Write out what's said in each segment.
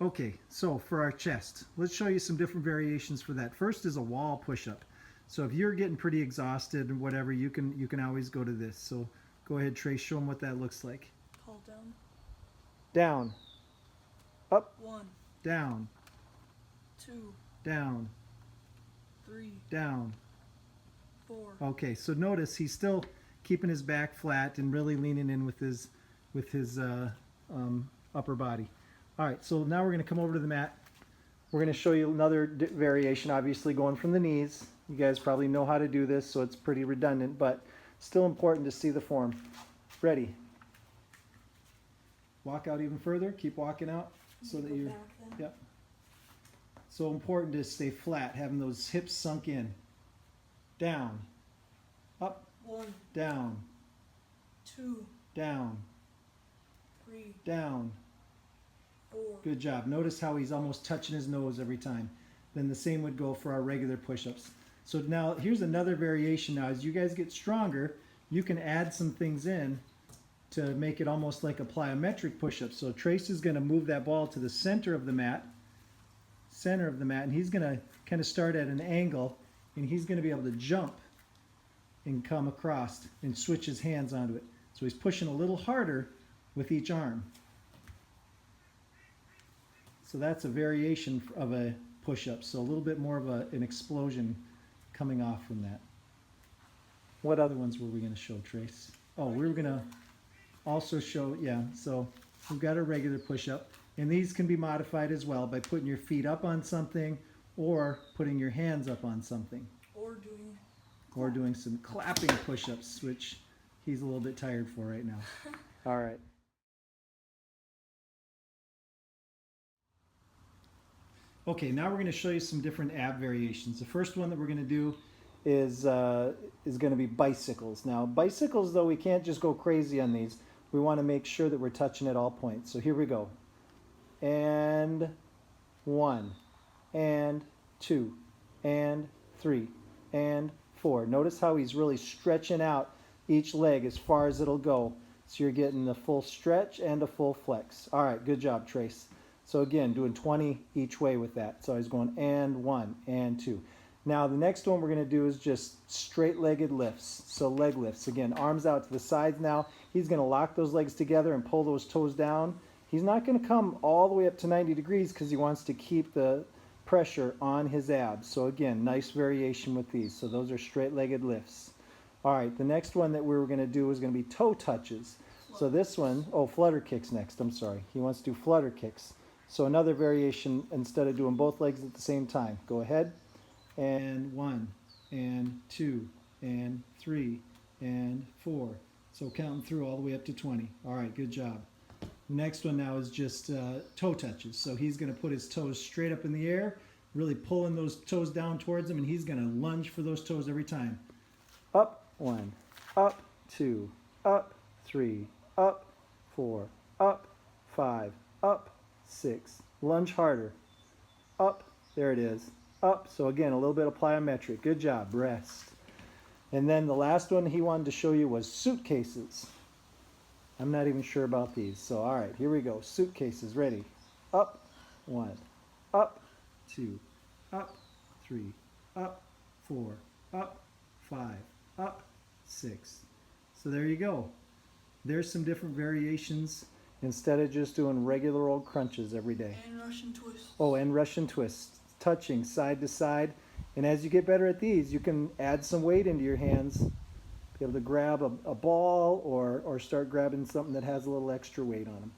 Okay, so for our chest, let's show you some different variations for that. First is a wall push-up. So if you're getting pretty exhausted and whatever, you can always go to this. So go ahead, Trace, show them what that looks like. Hold down. Down, up, 1, down, 2, down, 3, down. 4. Okay, so notice he's still keeping his back flat and really leaning in with his upper body. All right, so now we're going to come over to the mat. We're going to show you another variation, obviously going from the knees. You guys probably know how to do this, so it's pretty redundant, but still important to see the form. Ready? Walk out even further. Keep walking out so that you're. Yep. So important to stay flat, having those hips sunk in. Down, up, 1, down, 2, down, 3, down. 4. Good job. Notice how he's almost touching his nose every time. Then the same would go for our regular push-ups. So now here's another variation. Now as you guys get stronger, you can add some things in to make it almost like a plyometric push-up. So Trace is going to move that ball to the center of the mat, and he's going to kind of start at an angle, and he's going to be able to jump and come across and switch his hands onto it. So he's pushing a little harder with each arm. So that's a variation of a push-up. So a little bit more of an explosion coming off from that. What other ones were we going to show, Trace? Oh, we were going to also show, yeah, so we've got a regular push-up. And these can be modified as well by putting your feet up on something or putting your hands up on something. Or doing some clapping push-ups, which he's a little bit tired for right now. All right. Okay, now we're going to show you some different ab variations. The first one that we're going to do is going to be bicycles. Now, bicycles, though, we can't just go crazy on these. We want to make sure that we're touching at all points. So here we go. And 1, and 2, and 3, and 4. Notice how he's really stretching out each leg as far as it'll go. So you're getting the full stretch and a full flex. All right, good job, Trace. So again, doing 20 each way with that. So he's going and 1, and 2. Now the next one we're going to do is just straight-legged lifts. So leg lifts. Again, arms out to the sides now. He's going to lock those legs together and pull those toes down. He's not going to come all the way up to 90 degrees because he wants to keep the pressure on his abs. So again, nice variation with these. So those are straight-legged lifts. All right, the next one that we were going to do is going to be toe touches. So this one, oh, flutter kicks next. I'm sorry. He wants to do flutter kicks. So another variation, instead of doing both legs at the same time. Go ahead. And 1, and 2, and 3, and 4. So counting through all the way up to 20. All right, good job. Next one now is just toe touches. So he's going to put his toes straight up in the air, really pulling those toes down towards him, and he's going to lunge for those toes every time. Up 1, up 2, up 3, up 4, up 5, up 6. Lunge harder. Up, there it is. Up, so again, a little bit of plyometric. Good job, rest. And then the last one he wanted to show you was suitcases. I'm not even sure about these. So, all right, here we go. Suitcases, ready. Up, 1, up, 2, up, 3, up, 4, up, 5, up, 6. So there you go. There's some different variations instead of just doing regular old crunches every day. And Russian twists. Oh, and Russian twists. Touching side to side. And as you get better at these, you can add some weight into your hands. Be able to grab a ball or start grabbing something that has a little extra weight on them.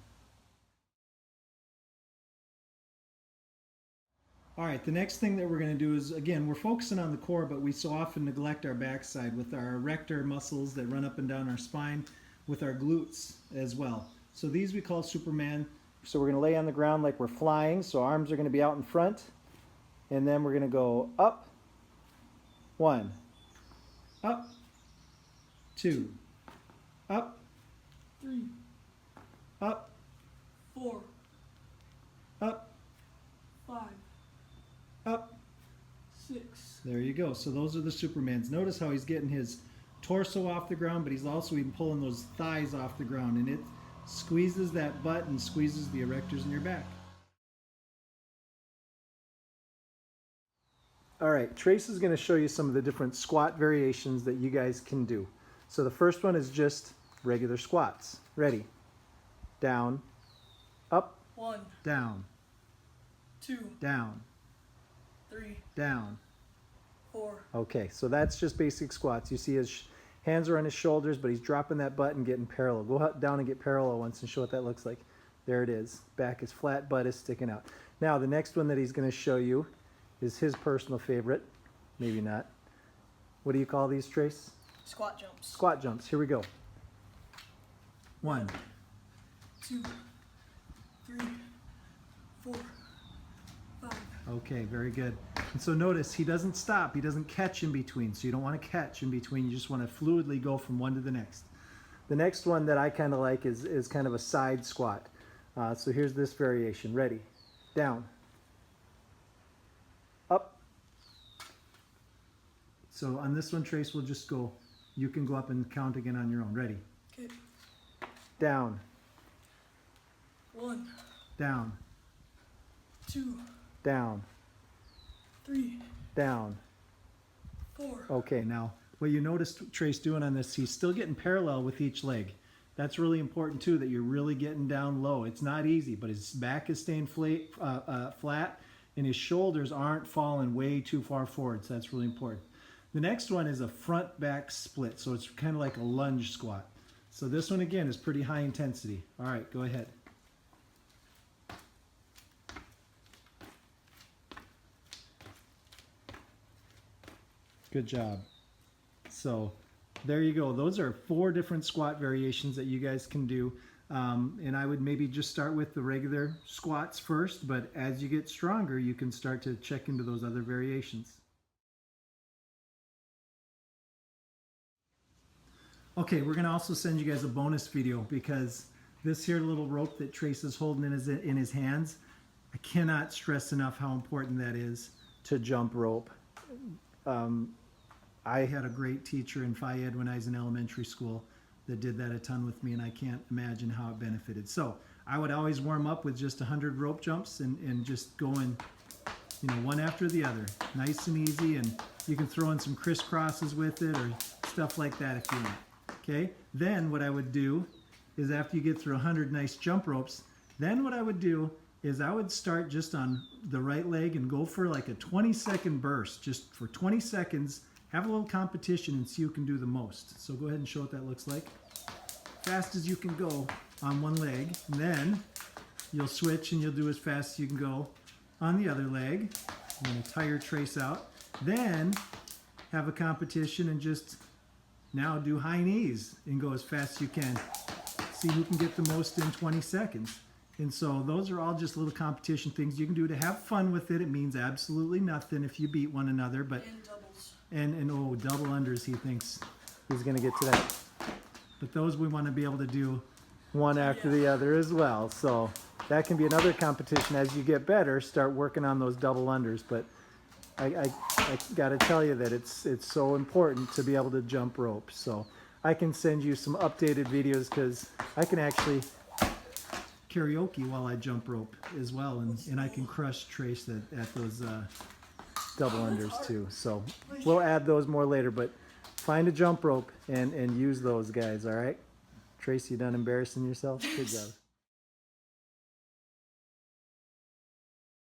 All right, the next thing that we're going to do is, again, we're focusing on the core, but we so often neglect our backside with our erector muscles that run up and down our spine, with our glutes as well. So these we call Superman. So we're going to lay on the ground like we're flying, so arms are going to be out in front. And then we're going to go up, 1, up, 2, up, 3, up, 4, up, 5, up. 6. There you go. So those are the Supermans. Notice how he's getting his torso off the ground, but he's also even pulling those thighs off the ground, and it squeezes that butt and squeezes the erectors in your back. All right, Trace is going to show you some of the different squat variations that you guys can do. So the first one is just regular squats. Ready? Down, up, 1, down, 2, down, 3, down. 4, Okay, so that's just basic squats. You see his hands are on his shoulders, but he's dropping that butt and getting parallel. Go down and get parallel once and show what that looks like. There it is. Back is flat, butt is sticking out. Now, the next one that he's going to show you is his personal favorite. Maybe not. What do you call these, Trace? squat jumps. Squat jumps. Here we go. 1, 2, 3, 4, 5. Okay, very good. And so notice he doesn't stop. He doesn't catch in between. So you don't want to catch in between. You just want to fluidly go from one to the next. The next one that I kind of like is kind of a side squat. So here's this variation. Ready? Down. Up. So on this one, Trace will just go. You can go up and count again on your own. Ready? Okay. Down. 1, Down. 2, Down. 3, Down. 4. Okay, now what you notice Trace doing on this, he's still getting parallel with each leg. That's really important too, that you're really getting down low. It's not easy, but his back is staying flat and his shoulders aren't falling way too far forward, so that's really important. The next one is a front back split, so it's kind of like a lunge squat. So this one again is pretty high intensity. All right, go ahead. Good job. So there you go. Those are 4 different squat variations that you guys can do. And I would maybe just start with the regular squats first, but as you get stronger, you can start to check into those other variations. Okay, we're gonna also send you guys a bonus video because this here little rope that Trace is holding in his hands, I cannot stress enough how important that is to jump rope. I had a great teacher in Phi Ed when I was in elementary school that did that a ton with me, and I can't imagine how it benefited. So I would always warm up with just 100 rope jumps and just going, you know, one after the other, nice and easy, and you can throw in some crisscrosses with it or stuff like that if you want. Okay, then what I would do is after you get through 100 nice jump ropes, then what I would do is I would start just on the right leg and go for like a 20-second burst, just for 20 seconds. Have a little competition and see who can do the most. So go ahead and show what that looks like. Fast as you can go on one leg, and then you'll switch and you'll do as fast as you can go on the other leg. I'm going to tire Trace out. Then have a competition and just now do high knees and go as fast as you can. See who can get the most in 20 seconds. And so those are all just little competition things you can do to have fun with it. It means absolutely nothing if you beat one another, but And doubles. and oh, double unders, he thinks he's going to get to that. But those we want to be able to do one after the other as well. So that can be another competition. As you get better, start working on those double unders. But I got to tell you that it's so important to be able to jump rope. So I can send you some updated videos because I can actually karaoke while I jump rope as well, and I can crush Trace at those double unders too. So we'll add those more later, but find a jump rope and use those guys. All right, Trace, you done embarrassing yourself? Good job.